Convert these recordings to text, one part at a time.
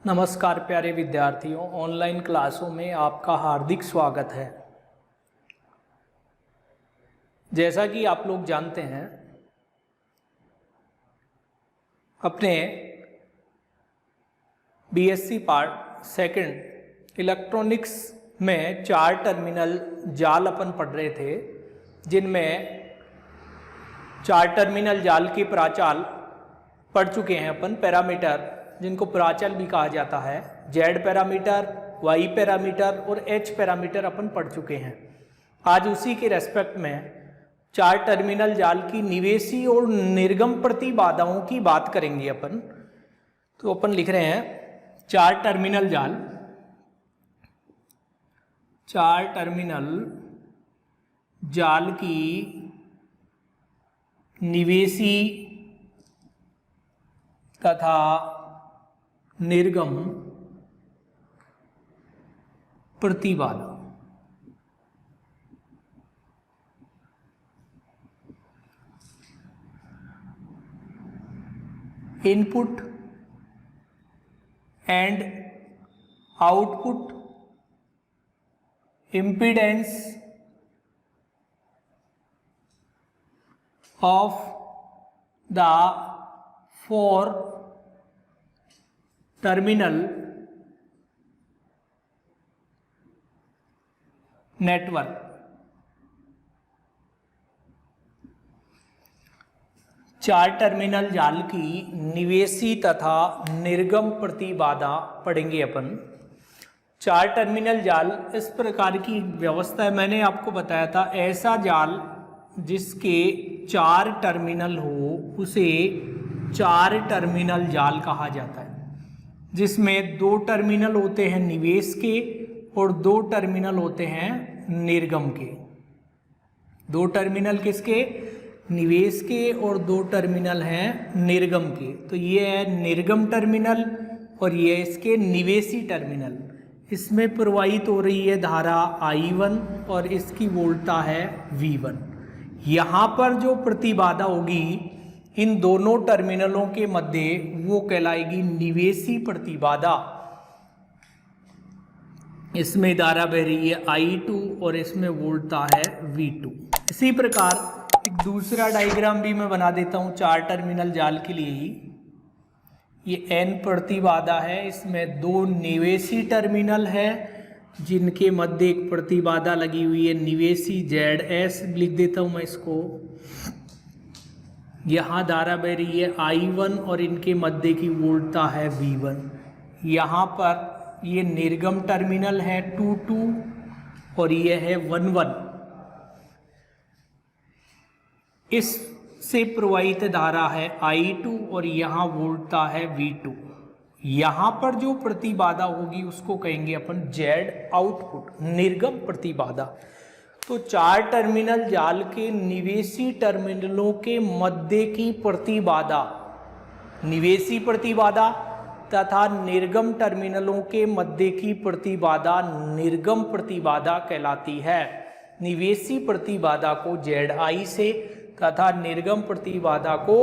नमस्कार प्यारे विद्यार्थियों, ऑनलाइन क्लासों में आपका हार्दिक स्वागत है। जैसा कि आप लोग जानते हैं, अपने बीएससी पार्ट सेकंड इलेक्ट्रॉनिक्स में 4 टर्मिनल जाल अपन पढ़ रहे थे, जिनमें 4 टर्मिनल जाल के प्राचाल पढ़ चुके हैं अपन। पैरामीटर जिनको प्राचल भी कहा जाता है, जेड पैरामीटर, वाई पैरामीटर और एच पैरामीटर अपन पढ़ चुके हैं। आज उसी के रेस्पेक्ट में 4 टर्मिनल जाल की निवेशी और निर्गम प्रतिबाधाओं की बात करेंगे अपन। तो अपन लिख रहे हैं 4 टर्मिनल जाल, 4 टर्मिनल जाल की निवेशी तथा निर्गम प्रतिबाधा। Input and output impedance of the 4 terminal network. चार टर्मिनल जाल की निवेशी तथा निर्गम प्रतिबाधा पढ़ेंगे अपन। 4 टर्मिनल जाल इस प्रकार की व्यवस्था है, मैंने आपको बताया था, ऐसा जाल जिसके 4 टर्मिनल हो उसे 4 टर्मिनल जाल कहा जाता है, जिसमें 2 टर्मिनल होते हैं निवेश के और 2 टर्मिनल होते हैं निर्गम के। 2 टर्मिनल किसके? निवेश के, और 2 टर्मिनल हैं निर्गम के। तो ये है निर्गम टर्मिनल और ये इसके निवेशी टर्मिनल। इसमें प्रवाहित हो रही है धारा I1 और इसकी वोल्टता है V1। यहाँ पर जो प्रतिबाधा होगी इन दोनों टर्मिनलों के मध्य, वो कहलाएगी निवेशी प्रतिबाधा। इसमें धारा बह रही है I2 और इसमें वोल्टता है V2। इसी प्रकार एक दूसरा डायग्राम भी मैं बना देता हूँ 4 टर्मिनल जाल के लिए ही। ये N प्रतिबाधा है, इसमें 2 निवेशी टर्मिनल है जिनके मध्य एक प्रतिबाधा लगी हुई है निवेशी ZS, लिख देता हूँ मैं इसको। यहाँ धारा बह रही है I1 और इनके मध्य की वोल्टता है V1। यहाँ पर ये निर्गम टर्मिनल है 2 और ये है 1 इससे प्रवाहित धारा है I2 और यहाँ वोल्टता है V2। यहाँ पर जो प्रतिबाधा होगी उसको कहेंगे अपन जेड आउटपुट, निर्गम प्रतिबाधा। तो 4 टर्मिनल जाल के निवेशी टर्मिनलों के मध्य की प्रतिबाधा, निवेशी प्रतिबाधा तथा निर्गम टर्मिनलों के मध्य की प्रतिबाधा निर्गम प्रतिबाधा कहलाती है। निवेशी प्रतिबाधा को ZI से तथा निर्गम प्रतिबाधा को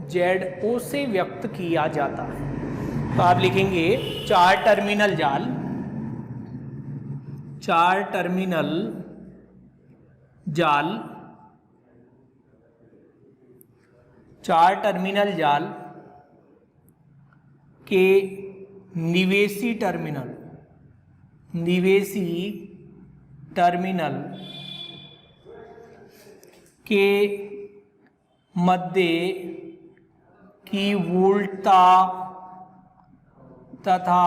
ZO से व्यक्त किया जाता है। तो आप लिखेंगे 4 टर्मिनल जाल, 4 टर्मिनल जाल, 4 टर्मिनल जाल के निवेशी टर्मिनल, निवेशी टर्मिनल के मध्य की वोल्टता तथा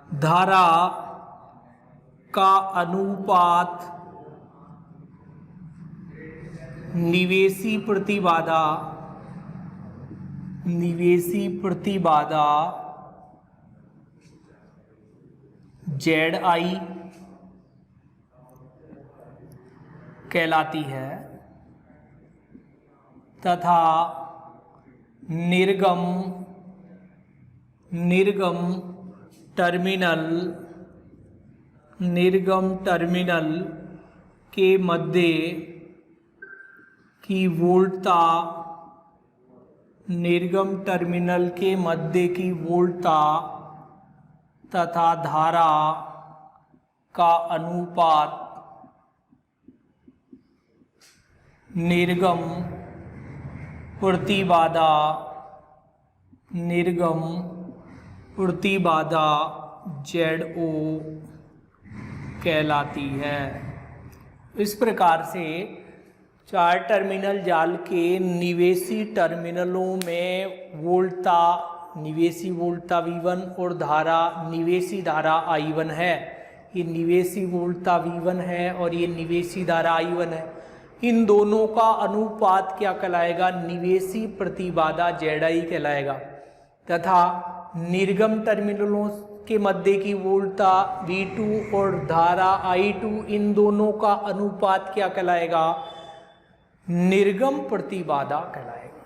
धारा का अनुपात निवेशी प्रतिबाधा, निवेशी प्रतिबाधा ZI कहलाती है तथा निर्गम टर्मिनल के मध्य की वोल्टता निर्गम टर्मिनल के मध्य की वोल्टता तथा धारा का अनुपात निर्गम प्रतिबाधा ZO कहलाती है। इस प्रकार से 4 टर्मिनल जाल के निवेशी टर्मिनलों में वोल्टता, निवेशी वोल्टता V1 और धारा, निवेशी धारा I1 है। ये निवेशी वोल्टता V1 है और ये निवेशी धारा I1 है। इन दोनों का अनुपात क्या कहलाएगा? निवेशी प्रतिबाधा ZI कहलाएगा। तथा निर्गम टर्मिनलों के मध्य की वोल्टता V2 और धारा I2, इन दोनों का अनुपात क्या कहलाएगा? निर्गम प्रतिबाधा कहलाएगा।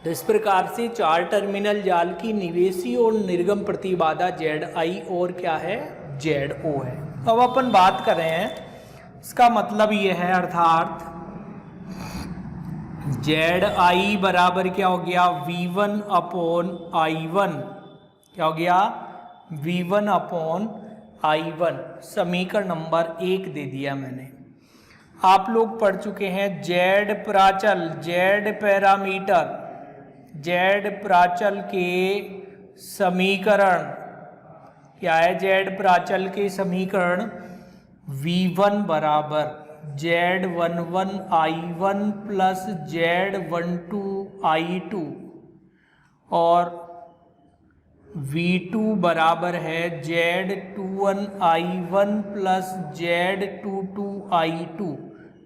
तो इस प्रकार से 4 टर्मिनल जाल की निवेशी और निर्गम प्रतिबाधा ZI और क्या है? ZO है। अब अपन बात कर रहे हैं, इसका मतलब ये है, अर्थात ZI बराबर क्या हो गया? V1 upon I1। क्या हो गया? V1 upon I1। समीकरण नंबर 1 दे दिया मैंने। आप लोग पढ़ चुके हैं Z प्राचल, Z पैरामीटर, Z प्राचल के समीकरण क्या है? Z प्राचल के समीकरण V1 बराबर Z11 I1 plus Z12 I2 और V2 बराबर है Z21 I1 plus Z22 I2।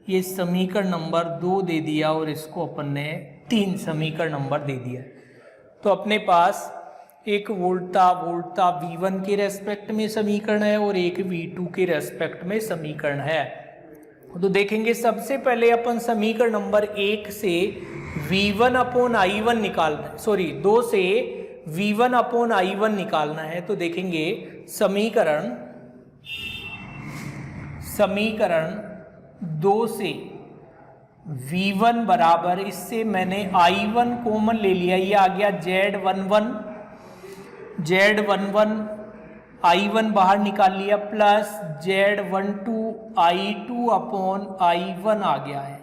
ये समीकरण नंबर 2 दे दिया और इसको अपन ने 3 समीकरण नंबर दे दिया। तो अपने पास एक वोल्टता V1 के रेस्पेक्ट में समीकरण है और एक V2 के रेस्पेक्ट में समीकरण है। तो देखेंगे, सबसे पहले अपन समीकरण नंबर 1 से V1 अपॉन I1 निकालना है, 2 से V1 अपॉन I1 निकालना है। तो देखेंगे समीकरण 2 से V1 बराबर, इससे मैंने I1 कॉमन ले लिया, ये आ गया Z11 I1 बाहर निकाल लिया plus Z12 I2 upon I1 आ गया है।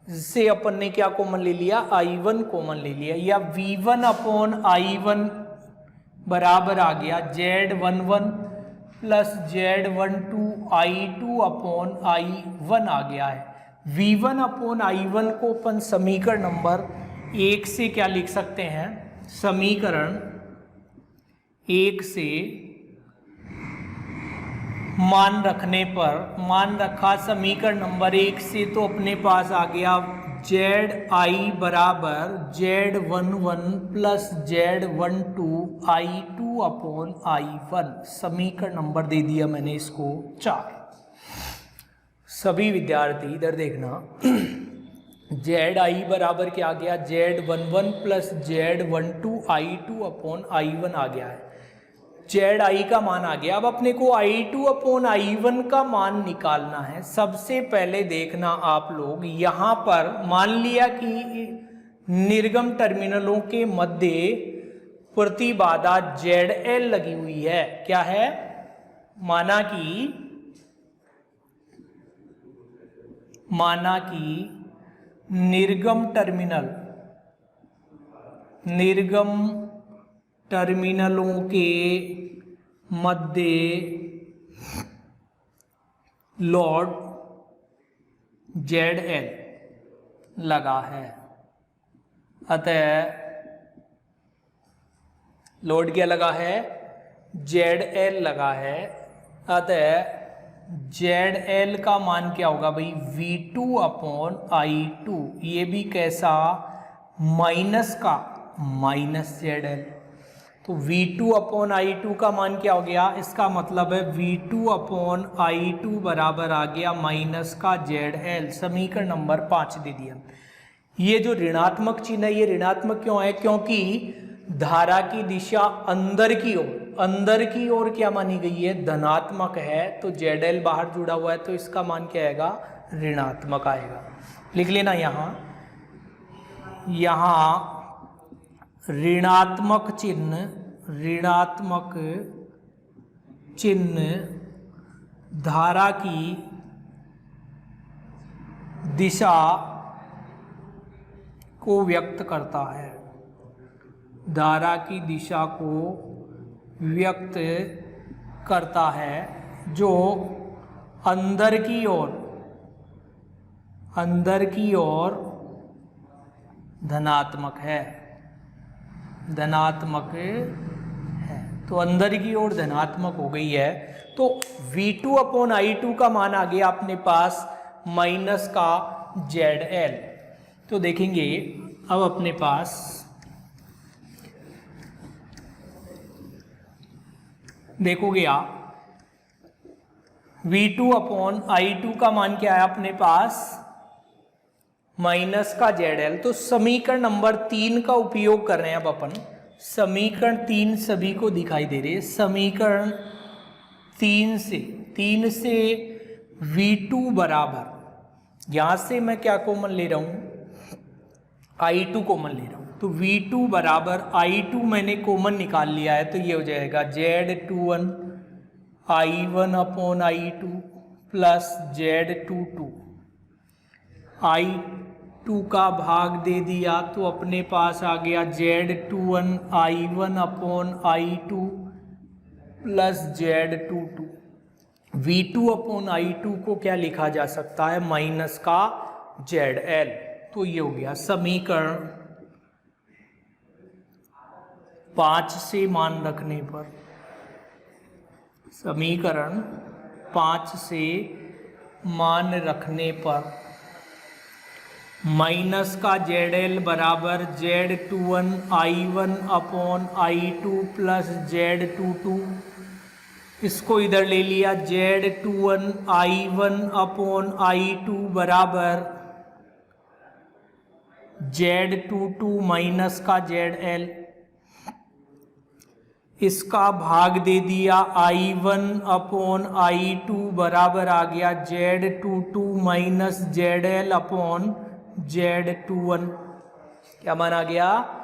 इससे अपन ने क्या कॉमन ले लिया? I1 कॉमन ले लिया, या V1 अपॉन I1 बराबर आ गया Z11 plus Z12 I2 upon I1 आ गया है। V1 अपॉन I1 को अपन समीकरण नंबर 1 से क्या लिख सकते हैं? समीकरण 1 से मान रखा समीकरण नंबर 1 से, तो अपने पास आ गया ZI बराबर Z11 plus Z12 I2 upon I1। समीकरण नंबर दे दिया मैंने इसको 4। सभी विद्यार्थी इधर देखना, ZI बराबर क्या आ गया? Z11 plus Z12 I2 upon I1 आ गया है। ZI का मान आ गया। अब अपने को I2 अपॉन I1 का मान निकालना है। सबसे पहले देखना आप लोग, यहाँ पर मान लिया कि निर्गम टर्मिनलों के मध्य प्रतिबाधा ZL लगी हुई है। क्या है? माना कि निर्गम टर्मिनलों के मध्य लोड ZL लगा है। अतः लोड क्या लगा है? ZL लगा है। अतः ZL का मान क्या होगा भाई? V2 upon I2। ये भी कैसा? Minus ZL। तो V2 अपॉन I2 का मान क्या हो गया? इसका मतलब है V2 अपॉन I2 बराबर आ गया माइनस का ZL। समीकरण नंबर 5 दे दिया। ये जो ऋणात्मक चिन्ह है, ये ऋणात्मक क्यों है? क्योंकि धारा की दिशा अंदर की ओर क्या मानी गई है? धनात्मक है। तो ZL बाहर जुड़ा हुआ है, तो इसका मान क्या आएगा? ऋणात्मक आएगा। लिख लेना यहाँ ऋणात्मक चिन्ह धारा की दिशा को व्यक्त करता है, धारा की दिशा को व्यक्त करता है, जो अंदर की ओर धनात्मक है, तो अंदर की ओर धनात्मक हो गई है। तो V2/I2 का मान आ गया अपने पास माइनस का ZL। तो देखेंगे अब अपने पास देखोगे आप V2/I2 का मान क्या है अपने पास माइनस का ZL। तो समीकरण नंबर 3 का उपयोग कर रहे हैं अब अपन। समीकरण 3 सभी को दिखाई दे रही है। समीकरण 3 से V2 बराबर, यहां से मैं क्या कॉमन ले रहा हूं, I2 कॉमन ले रहा हूं। तो V2 बराबर I2 मैंने कॉमन निकाल लिया है, तो ये हो जाएगा Z21 I1/I2 plus Z22 I2 का भाग दे दिया, तो अपने पास आ गया Z21 I1/I2 plus Z22। V2/I2 को क्या लिखा जा सकता है, माइनस का ZL। तो ये हो गया समीकरण 5 से मान रखने पर, समीकरण 5 से मान रखने पर माइनस का ZL बराबर Z21 I1/I2 प्लस Z22, इसको इधर ले लिया, Z21 I1/I2 बराबर Z22 माइनस का ZL, इसका भाग दे दिया, I1/I2 बराबर आ गया Z22 माइनस ZL/Z21। क्या मान आ गया,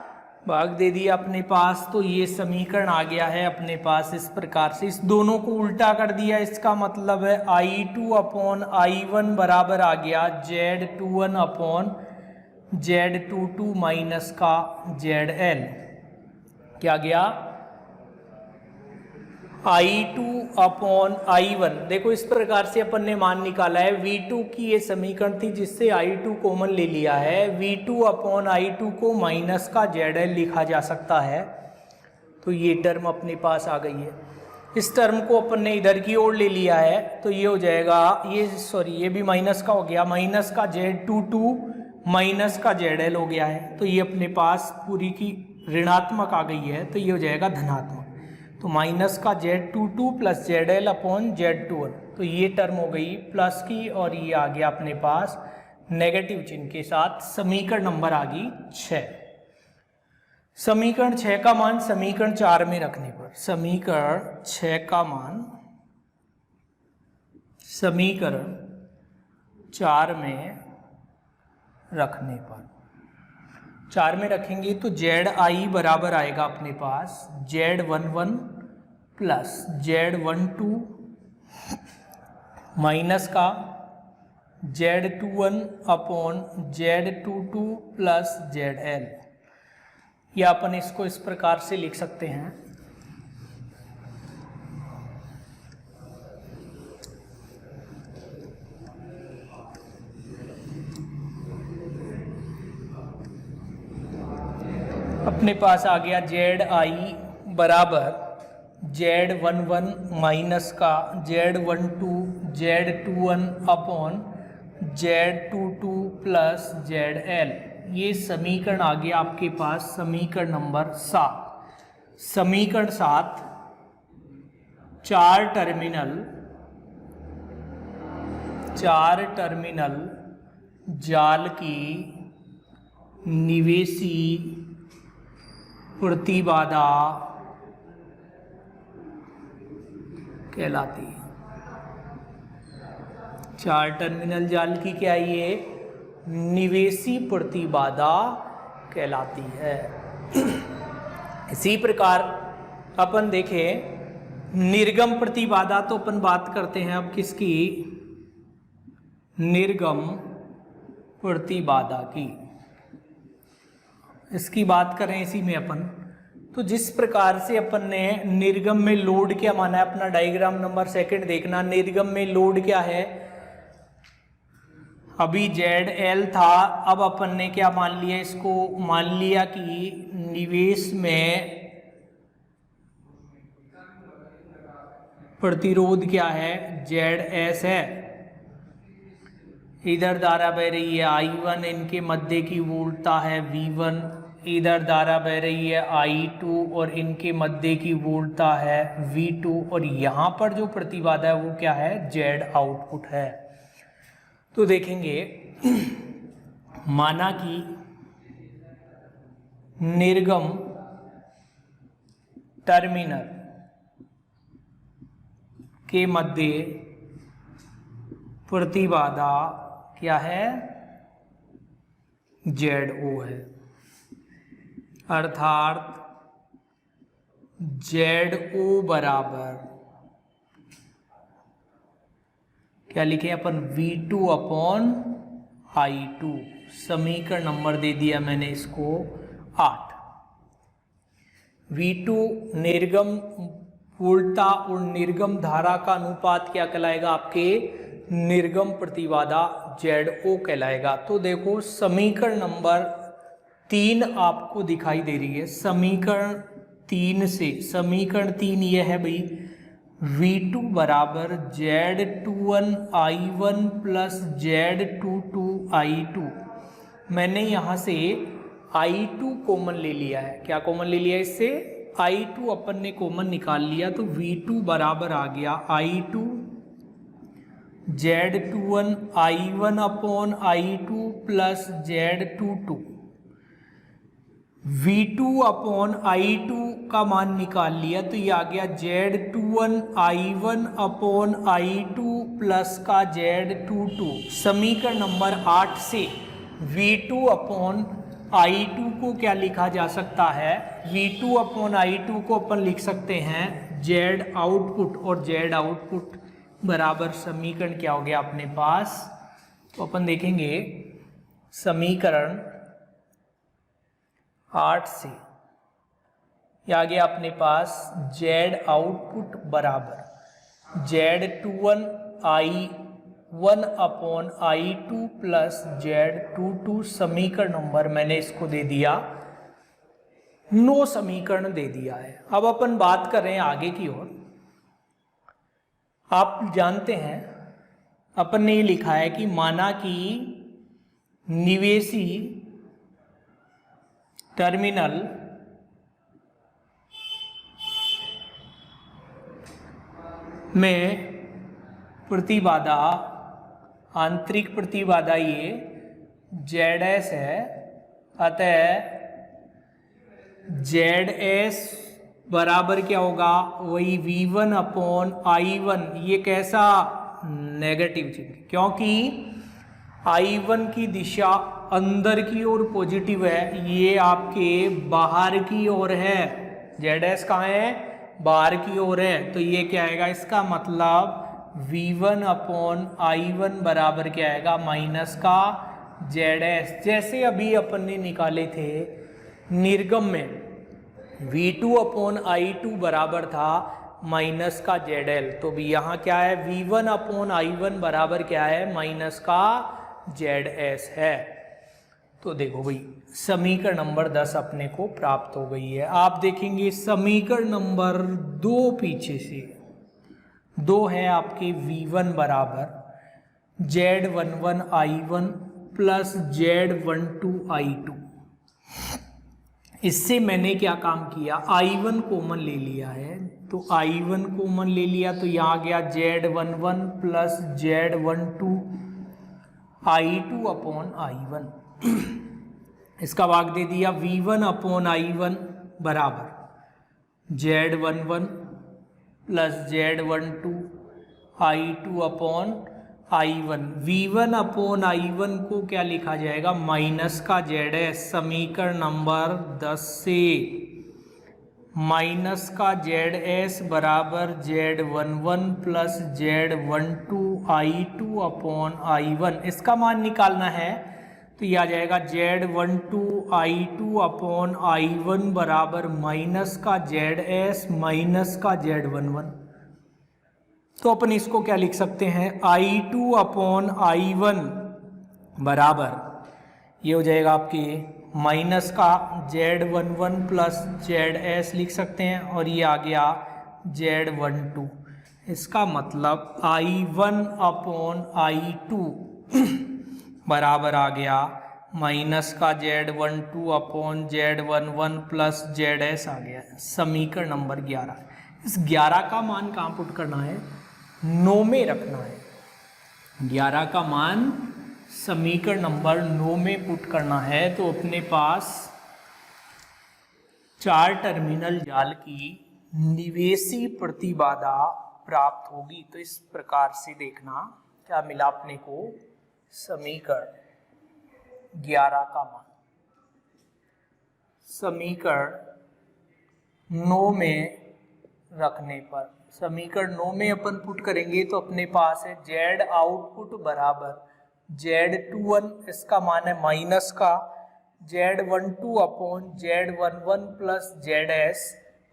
भाग दे दिया अपने पास। तो ये समीकरण आ गया है अपने पास इस प्रकार से। इस दोनों को उल्टा कर दिया, इसका मतलब है I2/I1 बराबर आ गया Z21/Z22 माइनस का ZL। क्या गया, I2/I1। देखो इस प्रकार से अपन ने मान निकाला है। V2 की ये समीकरण थी जिससे I2 कॉमन ले लिया है। V2/I2 को माइनस का ZL लिखा जा सकता है। तो ये टर्म अपने पास आ गई है। इस टर्म को अपन ने इधर की ओर ले लिया है, तो ये हो जाएगा, ये भी माइनस का हो गया, माइनस का Z22 माइनस का ZL हो गया है। तो ये अपने पास पूरी की ऋणात्मक आ गई है, तो ये हो जाएगा धनात्मक। तो माइनस का Z22 प्लस ZL/Z21, तो ये टर्म हो गई प्लस की, और ये आ गया अपने पास नेगेटिव चिन्ह के साथ। समीकरण नंबर आ गई 6। समीकरण 6 का मान समीकरण 4 में रखने पर, समीकरण 6 का मान समीकरण 4 में रखने पर, 4 में रखेंगे तो ZI बराबर आएगा अपने पास Z11 प्लस Z12 माइनस का Z21/Z22 प्लस ZL। या अपन इसको इस प्रकार से लिख सकते हैं, अपने पास आ गया ZI बराबर Z11 माइनस का Z12 Z21/Z22 प्लस ZL। ये समीकरण आ गया आपके पास समीकरण नंबर 7। समीकरण 7 चार टर्मिनल जाल की निवेशी प्रतिबाधा कहलाती है। 4 टर्मिनल जाल की क्या ये निवेशी प्रतिबाधा कहलाती है। इसी प्रकार अपन देखें निर्गम प्रतिबाधा, तो अपन बात करते हैं अब किसकी, निर्गम प्रतिबाधा की। इसकी बात करें इसी में अपन, तो जिस प्रकार से अपन ने निर्गम में लोड क्या माना है, अपना डायग्राम नंबर 2 देखना। निर्गम में लोड क्या है, अभी ZL था, अब अपन ने क्या मान लिया, इसको मान लिया कि निवेश में प्रतिरोध क्या है, ZS है। इधर धारा बह रही है I1, इनके मध्य की वोल्टता है V1। इधर धारा बह रही है I2 और इनके मध्य की वोल्टता है V2। और यहाँ पर जो प्रतिबाधा है वो क्या है, Z आउटपुट है। तो देखेंगे माना कि निर्गम टर्मिनल के मध्य प्रतिबाधा क्या है, ZO है, अर्थात ZO बराबर क्या लिखे अपन, V2 अपॉन I2। समीकरण नंबर दे दिया मैंने इसको 8। V2 निर्गम वोल्टता और निर्गम धारा का अनुपात क्या कहलाएगा, आपके निर्गम प्रतिबाधा ZO कहलाएगा। तो देखो समीकरण नंबर 3 आपको दिखाई दे रही है। समीकरण 3 से, समीकरण 3 ये है भाई, V2 बराबर Z21 I1 plus Z22 I2। मैंने यहाँ से I2 कॉमन ले लिया है। क्या कॉमन ले लिया, इससे I2 अपन ने कॉमन निकाल लिया, तो V2 बराबर आ गया I2 Z21 I1 upon I2 plus Z22। V2 upon I2 का मान निकाल लिया, तो ये आ गया Z21 I1 upon I2 plus का Z22। समीकरण नंबर 8 से V2 अपॉन I2 को क्या लिखा जा सकता है, V2 अपॉन I2 को अपन लिख सकते हैं Z आउटपुट, और Z आउटपुट बराबर समीकरण क्या हो गया अपने पास। तो अपन देखेंगे समीकरण 8 से आ गया अपने पास Z आउटपुट बराबर Z21 I1 upon I2 plus Z22। समीकरण नंबर मैंने इसको दे दिया 9 समीकरण दे दिया है। अब अपन बात कर रहे हैं आगे की ओर। आप जानते हैं अपन ने ये लिखा है कि माना कि निवेशी टर्मिनल में प्रतिबाधा, आंतरिक प्रतिबाधा ये ZS है, अतः ZS बराबर क्या होगा, वही V1 अपॉन I1। ये कैसा, नेगेटिव चिन्ह, क्योंकि I1 की दिशा अंदर की ओर पॉजिटिव है, ये आपके बाहर की ओर है। ZS कहाँ है, बाहर की ओर है, तो ये क्या आएगा, इसका मतलब V1 अपॉन I1 बराबर क्या आएगा, माइनस का ZS। जैसे अभी अपन ने निकाले थे निर्गम में V2 अपॉन I2 बराबर था माइनस का ZL, तो भी यहाँ क्या है, V1 अपॉन I1 बराबर क्या है, माइनस का ZS है। तो देखो भाई समीकरण नंबर 10 अपने को प्राप्त हो गई है। आप देखेंगे समीकरण नंबर 2 पीछे से 2 है आपके V1 बराबर Z11 I1 plus Z12 I2। इससे मैंने क्या काम किया, I1 कॉमन ले लिया है, तो I1 कॉमन ले लिया, तो यहाँ आ गया Z11 plus Z12 I2 upon I1। इसका भाग दे दिया V1 अपॉन I1 बराबर Z11 plus Z12 I2 upon I1, V1 upon I1 को क्या लिखा जाएगा, माइनस का ZS, समीकरण नंबर 10 से माइनस का ZS बराबर Z11 plus Z12 I2 upon I1, इसका मान निकालना है तो ये आ जाएगा Z12 I2 अपॉन I1 बराबर माइनस का ZS माइनस का Z11। तो अपन इसको क्या लिख सकते हैं, I2 अपॉन I1 बराबर ये हो जाएगा आपके माइनस का Z11 प्लस ZS लिख सकते हैं और ये आ गया Z12। इसका मतलब I1 अपॉन I2 बराबर आ गया माइनस का Z12 upon Z11 plus ZS आ गया, समीकरण नंबर 11। इस 11 का मान कहाँ पुट करना है, 9 में रखना है। 11 का मान समीकरण नंबर 9 में पुट करना है तो अपने पास 4 टर्मिनल जाल की निवेशी प्रतिबाधा प्राप्त होगी। तो इस प्रकार से देखना क्या मिला अपने को, समीकरण 11 का मान समीकरण 9 में रखने पर, समीकरण 9 में अपन पुट करेंगे तो अपने पास है Z आउटपुट बराबर Z21, इसका मान है माइनस का Z12 upon Z11 plus ZS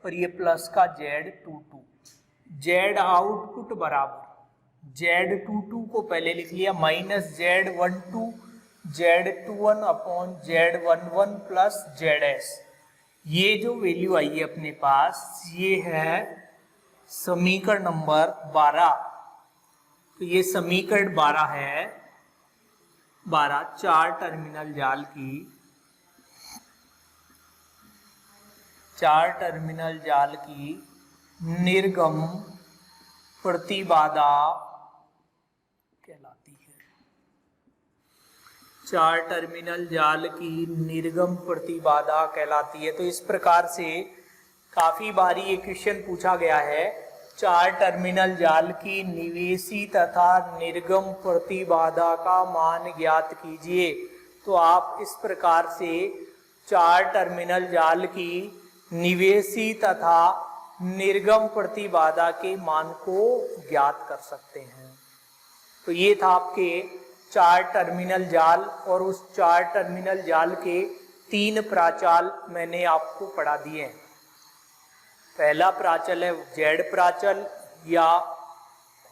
और ये प्लस का Z22। Z आउटपुट बराबर Z22 को पहले लिख लिया minus Z12 Z21 upon Z11 plus ZS। ये जो वैल्यू आई है अपने पास ये है समीकरण नंबर 12। तो ये समीकरण 12 है, 12 4 टर्मिनल जाल की निर्गम प्रतिबाधा कहलाती है। 4 टर्मिनल जाल की निर्गम प्रतिबाधा कहलाती है। तो इस प्रकार से काफी बारी ये क्वेश्चन पूछा गया है, 4 टर्मिनल जाल की निवेशी तथा निर्गम प्रतिबाधा का मान ज्ञात कीजिए। तो आप इस प्रकार से 4 टर्मिनल जाल की निवेशी तथा निर्गम प्रतिबाधा के मान को ज्ञात कर सकते हैं। तो ये था आपके 4 टर्मिनल जाल और उस 4 टर्मिनल जाल के 3 प्राचाल मैंने आपको पढ़ा दिए हैं। पहला प्राचल है Z प्राचल या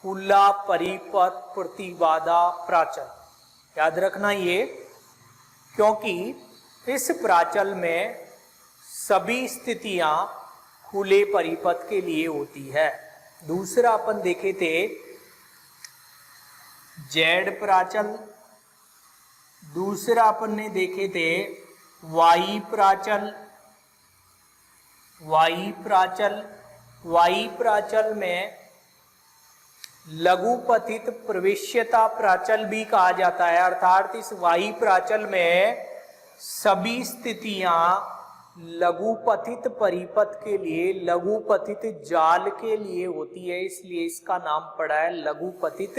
खुला परिपथ प्रतिबाधा प्राचल। याद रखना ये, क्योंकि इस प्राचल में सभी स्थितियां खुले परिपथ के लिए होती है। दूसरा अपन देखे थे Z प्राचल, दूसरा अपन ने देखे थे Y प्राचल। Y प्राचल में लघुपथित प्रवेश्यता प्राचल भी कहा जाता है, अर्थात इस Y प्राचल में सभी स्थितियां लघुपथित परिपथ के लिए, लघुपथित जाल के लिए होती है, इसलिए इसका नाम पड़ा है लघुपथित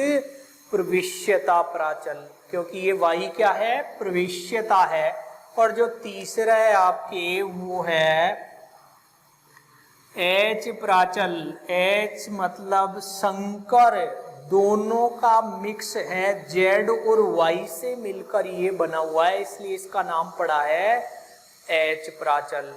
प्रवेश्यता प्राचल, क्योंकि ये Y क्या है, प्रवेश्यता है। और जो तीसरा है आपके वो है H प्राचल। H मतलब संकर, दोनों का मिक्स है, Z और Y से मिलकर ये बना हुआ है, इसलिए इसका नाम पड़ा है H प्राचल।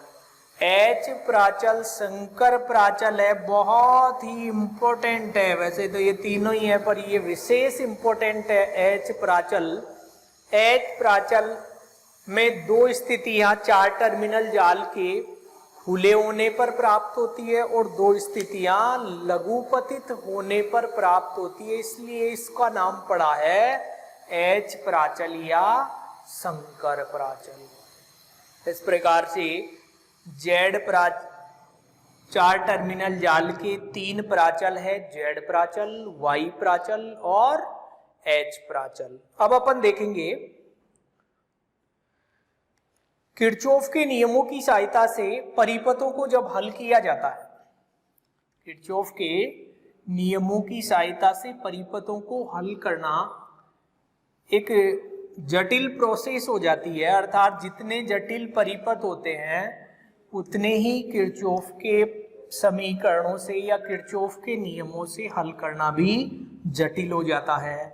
H प्राचल संकर प्राचल है, बहुत ही इंपॉर्टेंट है। वैसे तो ये तीनों ही है पर ये विशेष इंपॉर्टेंट है H प्राचल। H प्राचल में 2 स्थितियां 4 टर्मिनल जाल के खुले होने पर प्राप्त होती है और 2 स्थितियां लघुपथित होने पर प्राप्त होती है, इसलिए इसका नाम पड़ा है H प्राचल या संकर प्राचल। इस प्रकार से Z प्राचल, 4 टर्मिनल जाल के 3 प्राचल है, Z प्राचल, Y प्राचल और H प्राचल। अब अपन देखेंगे किरचॉफ के नियमों की सहायता से परिपथों को जब हल किया जाता है, किरचॉफ के नियमों की सहायता से परिपथों को हल करना एक जटिल प्रोसेस हो जाती है, अर्थात जितने जटिल परिपथ होते हैं उतने ही किरचॉफ के समीकरणों से या किरचॉफ के नियमों से हल करना भी जटिल हो जाता है।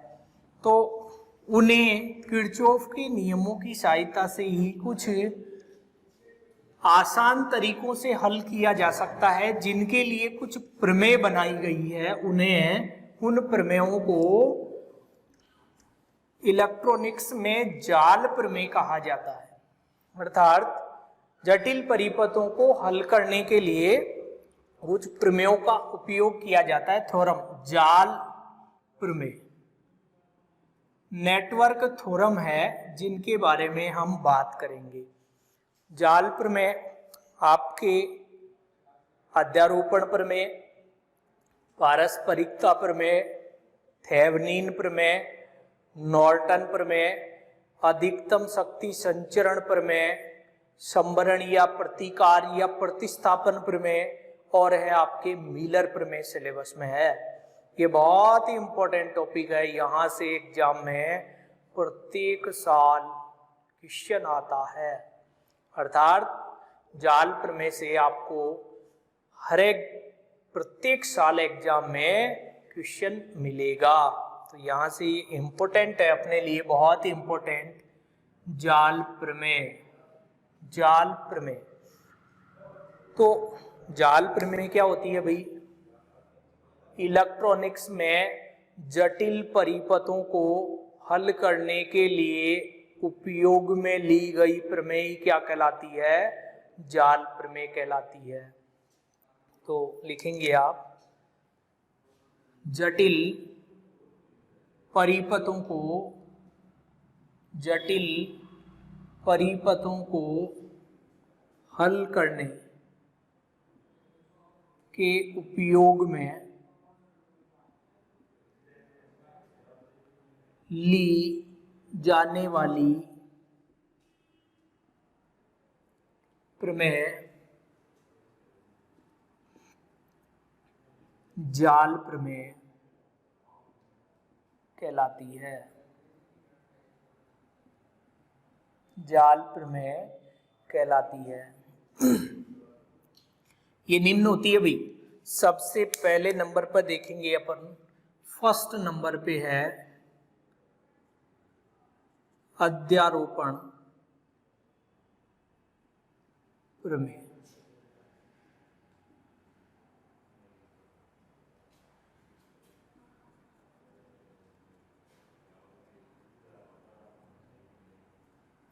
तो उन्हें किरचॉफ के नियमों की सहायता से ही कुछ आसान तरीकों से हल किया जा सकता है, जिनके लिए कुछ प्रमेय बनाई गई है। उन प्रमेयों को इलेक्ट्रॉनिक्स में जाल प्रमेय कहा जाता है, अर्थात जटिल परिपथों को हल करने के लिए कुछ प्रमेयों का उपयोग किया जाता है। थ्योरम, जाल प्रमेय, नेटवर्क थ्योरम है जिनके बारे में हम बात करेंगे। जाल प्रमेय आपके अध्यारोपण प्रमेय, पारस्परिकता प्रमेय, थेवेनिन प्रमेय, नॉर्टन प्रमेय, अधिकतम शक्ति संचरण प्रमेय, संवरण या प्रतिकार या प्रतिस्थापन प्रमेय और है आपके मिलर प्रमेय सिलेबस में है। ये बहुत ही इंपॉर्टेंट टॉपिक है, यहाँ से एग्जाम में प्रत्येक साल क्वेश्चन आता है। अर्थात जाल प्रमेय से आपको हर एक प्रत्येक साल एग्जाम में क्वेश्चन मिलेगा, तो यहाँ से इम्पोर्टेंट है अपने लिए, बहुत ही इम्पोर्टेंट जाल प्रमेय। जाल प्रमेय, तो जाल प्रमेय क्या होती है भाई? इलेक्ट्रॉनिक्स में जटिल परिपथों को हल करने के लिए उपयोग में ली गई प्रमेय क्या कहलाती है? जाल प्रमेय कहलाती है। तो लिखेंगे आप, जटिल परिपथों को हल करने के उपयोग में ली जाने वाली प्रमेय जाल प्रमेय कहलाती है। जाल प्रमेय कहलाती है। ये निम्न होती है भाई। सबसे पहले नंबर पर देखेंगे अपन, फर्स्ट नंबर पे है अध्यारोपण प्रमेय।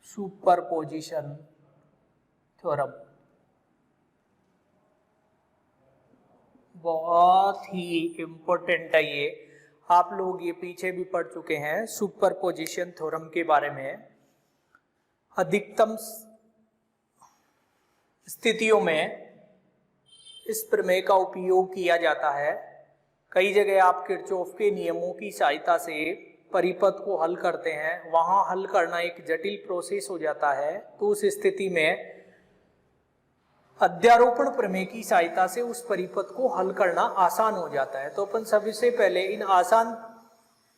सुपरपोजिशन थ्योरम, बहुत ही इंपॉर्टेंट है ये, आप लोग ये पीछे भी पढ़ चुके हैं सुपरपोजिशन थ्योरम के बारे में। अधिकतम स्थितियों में इस प्रमेय का उपयोग किया जाता है। कई जगह आप किरचॉफ के नियमों की सहायता से परिपथ को हल करते हैं, वहां हल करना एक जटिल प्रोसेस हो जाता है, तो उस स्थिति में अध्यारोपण प्रमेय की सहायता से उस परिपथ को हल करना आसान हो जाता है। तो अपन सबसे पहले इन आसान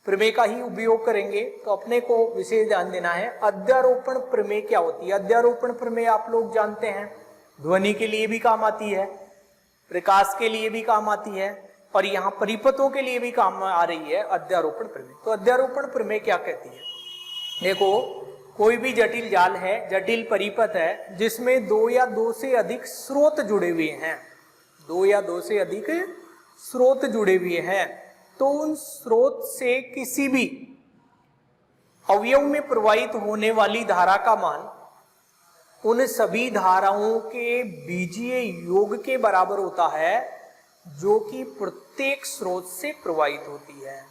प्रमेय का ही उपयोग करेंगे, तो अपने को विशेष ध्यान देना है। अध्यारोपण प्रमेय क्या होती है? अध्यारोपण प्रमेय आप लोग जानते हैं, ध्वनि के लिए भी काम आती है, प्रकाश के लिए भी काम आती है, और यहाँ परिपथों के लिए भी काम आ रही है अध्यारोपण प्रमेय। तो अध्यारोपण प्रमेय क्या कहती है? देखो, कोई भी जटिल जाल है, जटिल परिपथ है, जिसमें दो या दो से अधिक स्रोत जुड़े हुए हैं, दो या दो से अधिक स्रोत जुड़े हुए हैं, तो उन स्रोत से किसी भी अवयव में प्रवाहित होने वाली धारा का मान उन सभी धाराओं के बीजीय योग के बराबर होता है जो कि प्रत्येक स्रोत से प्रवाहित होती है।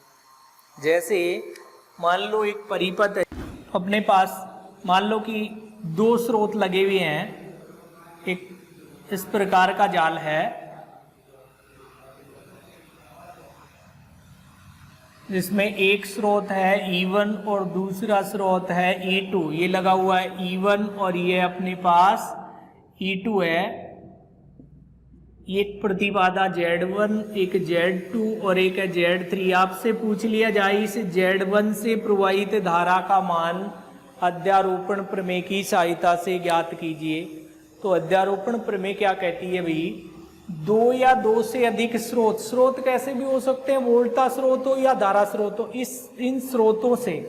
जैसे मान लो एक परिपथ है, अपने पास मान लो कि दो स्रोत लगे हुए हैं, एक इस प्रकार का जाल है जिसमें एक स्रोत है E1 और दूसरा स्रोत है E2, ये लगा हुआ है E1 और ये अपने पास E2 है। एक प्रतिबाधा Z1, एक Z2 और एक है Z3। आपसे पूछ लिया जाए इस Z1 से प्रवाहित धारा का मान अध्यारोपण प्रमेय की सहायता से ज्ञात कीजिए। तो अध्यारोपण प्रमेय क्या कहती है भाई, दो या दो से अधिक स्रोत कैसे भी हो सकते हैं, वोल्टा स्रोत हो या धारा स्रोत हो, इन स्रोतों से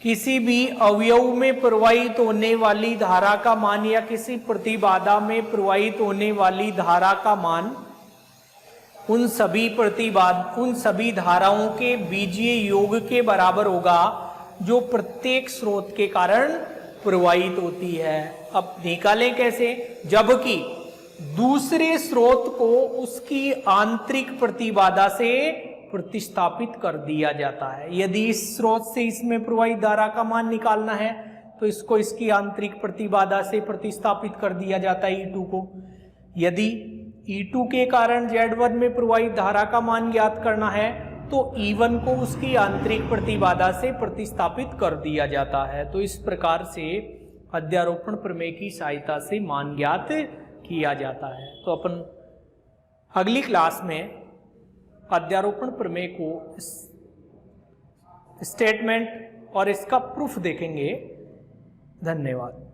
किसी भी अवयव में प्रवाहित होने वाली धारा का मान या किसी प्रतिबाधा में प्रवाहित होने वाली धारा का मान उन सभी धाराओं के बीजीय योग के बराबर होगा जो प्रत्येक स्रोत के कारण प्रवाहित होती है। अब निकालें कैसे, जबकि दूसरे स्रोत को उसकी आंतरिक प्रतिबाधा से प्रतिस्थापित कर दिया जाता है। यदि इस स्रोत से इसमें प्रवाहित धारा का मान निकालना है तो इसको इसकी आंतरिक प्रतिबाधा से प्रतिस्थापित कर दिया जाता है E2 को। यदि E2 के कारण Z1 में प्रवाहित धारा का मान ज्ञात करना है तो E1 को उसकी आंतरिक प्रतिबाधा से प्रतिस्थापित कर दिया जाता है। तो इस प्रकार से अध्यारोपण प्रमेय की सहायता से मान ज्ञात किया जाता है। तो अपन अगली क्लास में अध्यारोपण प्रमेय को स्टेटमेंट और इसका प्रूफ देखेंगे। धन्यवाद।